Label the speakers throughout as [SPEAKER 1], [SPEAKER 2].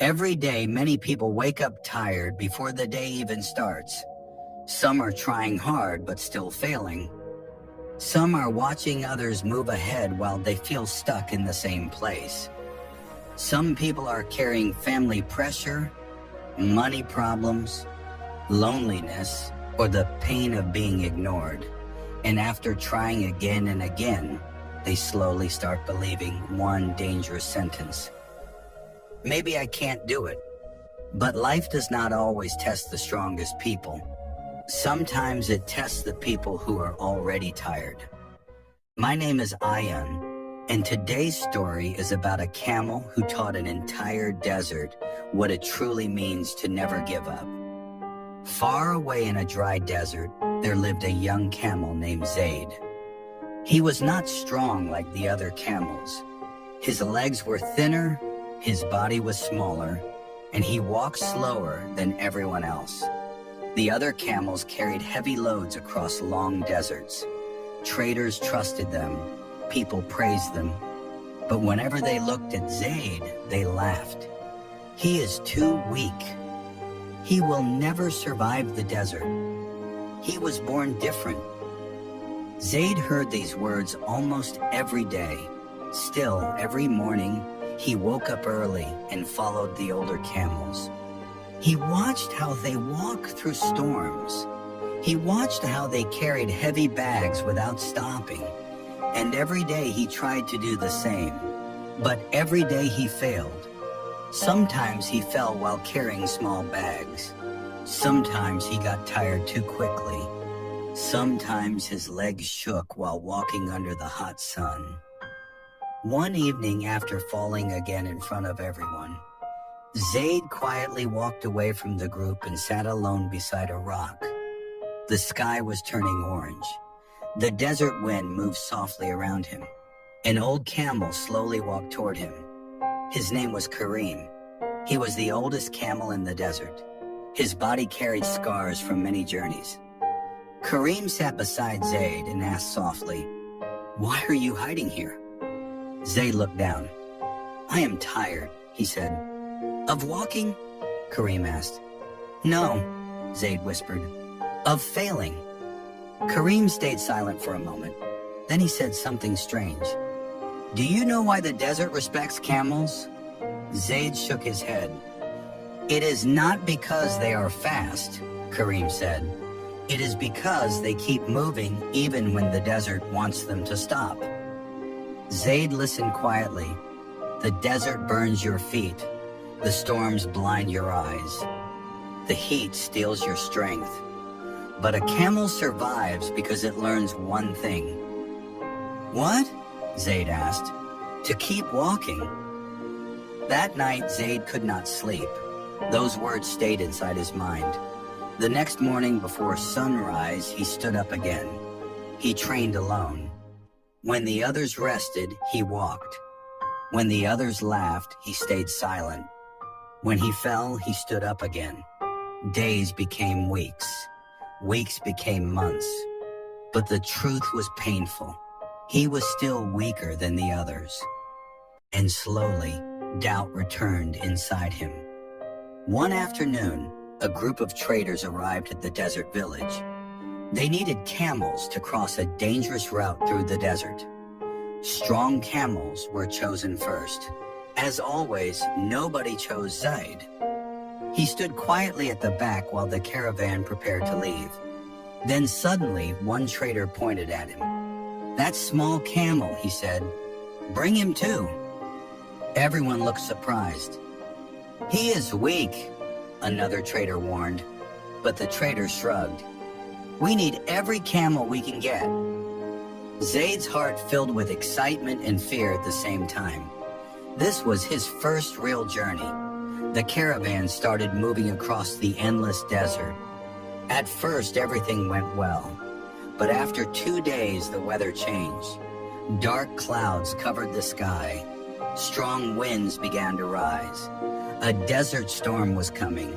[SPEAKER 1] Every day, many people wake up tired before the day even starts. Some are trying hard but still failing. Some are watching others move ahead while they feel stuck in the same place. Some people are carrying family pressure, money problems, loneliness, or the pain of being ignored. And after trying again and again, they slowly start believing one dangerous sentence. Maybe I can't do it. But life does not always test the strongest people. Sometimes it tests the people who are already tired. My name is Ayan, and today's story is about a camel who taught an entire desert what it truly means to never give up. Far away in a dry desert, there lived a young camel named Zaid. He was not strong like the other camels. His legs were thinner, his body was smaller, and he walked slower than everyone else. The other camels carried heavy loads across long deserts. Traders trusted them, people praised them. But whenever they looked at Zaid, they laughed. He is too weak. He will never survive the desert. He was born different. Zaid heard these words almost every day. Still, every morning, he woke up early and followed the older camels. He watched how they walked through storms. He watched how they carried heavy bags without stopping. And every day he tried to do the same. But every day he failed. Sometimes he fell while carrying small bags. Sometimes he got tired too quickly. Sometimes his legs shook while walking under the hot sun. One evening, after falling again in front of everyone, Zaid quietly walked away from the group and sat alone beside a rock. The sky was turning orange. The desert wind moved softly around him. An old camel slowly walked toward him. His name was Kareem. He was the oldest camel in the desert. His body carried scars from many journeys. Kareem sat beside Zaid and asked softly, "Why are you hiding here?" Zaid looked down. "I am tired," he said. "Of walking?" Kareem asked. "No," Zaid whispered. "Of failing." Kareem stayed silent for a moment. Then he said something strange. "Do you know why the desert respects camels?" Zaid shook his head. "It is not because they are fast," Kareem said. "It is because they keep moving even when the desert wants them to stop." Zaid listened quietly. The desert burns your feet. The storms blind your eyes. The heat steals your strength. But a camel survives because it learns one thing. "What?" Zaid asked. "To keep walking." That night, Zaid could not sleep. Those words stayed inside his mind. The next morning before sunrise, he stood up again. He trained alone. When the others rested, he walked. When the others laughed, he stayed silent. When he fell, he stood up again. Days became weeks. Weeks became months. But the truth was painful. He was still weaker than the others. And slowly, doubt returned inside him. One afternoon, a group of traders arrived at the desert village. They needed camels to cross a dangerous route through the desert. Strong camels were chosen first. As always, nobody chose Zaid. He stood quietly at the back while the caravan prepared to leave. Then suddenly, one trader pointed at him. "That small camel," he said. "Bring him too." Everyone looked surprised. "He is weak," another trader warned. But the trader shrugged. "We need every camel we can get." Zaid's heart filled with excitement and fear at the same time. This was his first real journey. The caravan started moving across the endless desert. At first, everything went well. But after 2 days, the weather changed. Dark clouds covered the sky. Strong winds began to rise. A desert storm was coming.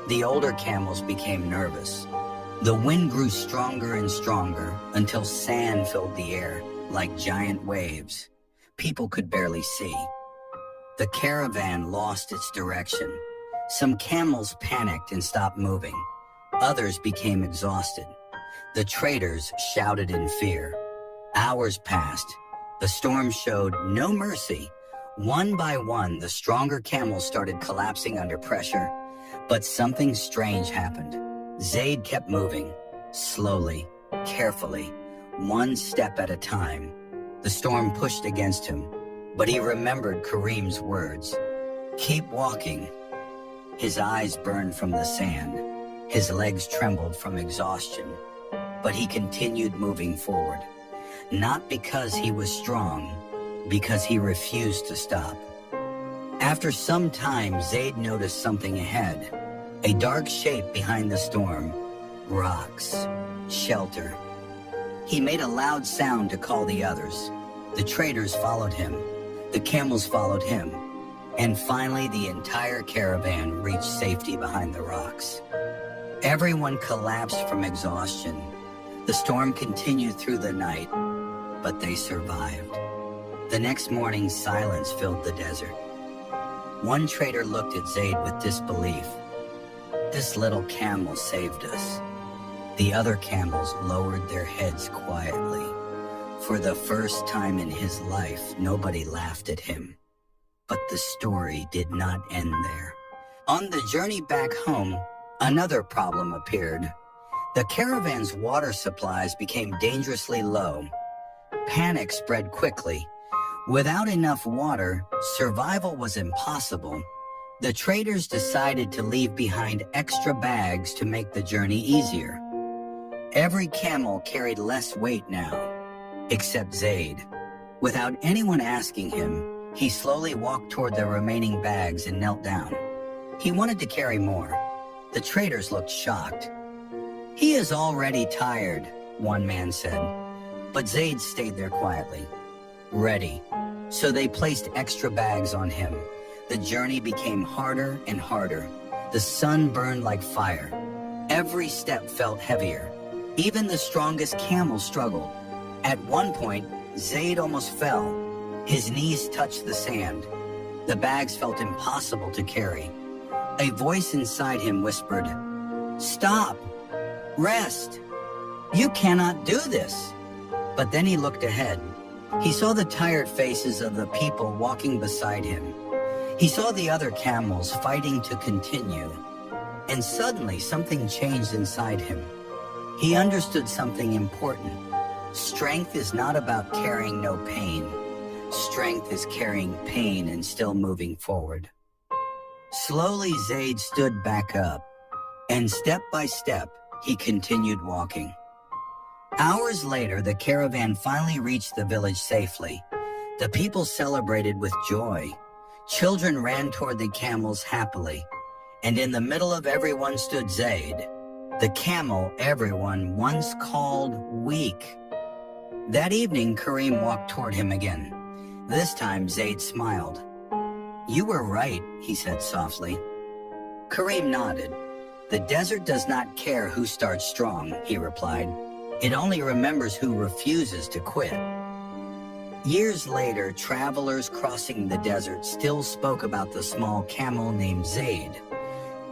[SPEAKER 1] The older camels became nervous. The wind grew stronger and stronger until sand filled the air like giant waves. People could barely see. The caravan lost its direction. Some camels panicked and stopped moving. Others became exhausted. The traders shouted in fear. Hours passed. The storm showed no mercy. One by one, the stronger camels started collapsing under pressure. But something strange happened. Zaid kept moving, slowly, carefully, one step at a time. The storm pushed against him, but he remembered Kareem's words. Keep walking. His eyes burned from the sand. His legs trembled from exhaustion. But he continued moving forward. Not because he was strong, because he refused to stop. After some time, Zaid noticed something ahead. A dark shape behind the storm. Rocks. Shelter. He made a loud sound to call the others. The traders followed him. The camels followed him. And finally, the entire caravan reached safety behind the rocks. Everyone collapsed from exhaustion. The storm continued through the night, but they survived. The next morning, silence filled the desert. One trader looked at Zaid with disbelief. This little camel saved us. The other camels lowered their heads quietly. For the first time in his life, nobody laughed at him. But the story did not end there. On the journey back home, another problem appeared. The caravan's water supplies became dangerously low. Panic spread quickly. Without enough water, survival was impossible. The traders decided to leave behind extra bags to make the journey easier. Every camel carried less weight now, except Zaid. Without anyone asking him, he slowly walked toward the remaining bags and knelt down. He wanted to carry more. The traders looked shocked. He is already tired, one man said. But Zaid stayed there quietly, ready. So they placed extra bags on him. The journey became harder and harder. The sun burned like fire. Every step felt heavier. Even the strongest camel struggled. At one point, Zaid almost fell. His knees touched the sand. The bags felt impossible to carry. A voice inside him whispered, "Stop! Rest! You cannot do this!" But then he looked ahead. He saw the tired faces of the people walking beside him. He saw the other camels fighting to continue. And suddenly something changed inside him. He understood something important. Strength is not about carrying no pain. Strength is carrying pain and still moving forward. Slowly, Zaid stood back up, and step by step, he continued walking. Hours later, the caravan finally reached the village safely. The people celebrated with joy. Children ran toward the camels happily, and in the middle of everyone stood Zaid, the camel everyone once called weak. That evening, Kareem walked toward him again. This time, Zaid smiled. "You were right," he said softly. Kareem nodded. "The desert does not care who starts strong," he replied. "It only remembers who refuses to quit." Years later, travelers crossing the desert still spoke about the small camel named Zaid.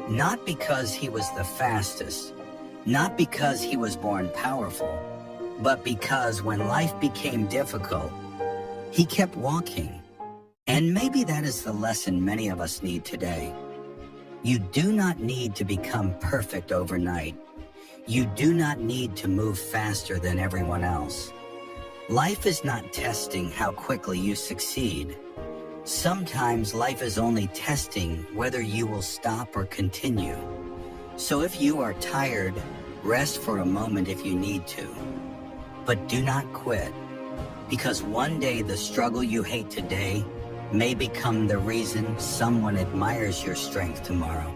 [SPEAKER 1] Not because he was the fastest, not because he was born powerful, but because when life became difficult, he kept walking. And maybe that is the lesson many of us need today. You do not need to become perfect overnight. You do not need to move faster than everyone else. Life is not testing how quickly you succeed. Sometimes life is only testing whether you will stop or continue. So if you are tired, rest for a moment if you need to. But do not quit, because one day the struggle you hate today may become the reason someone admires your strength tomorrow.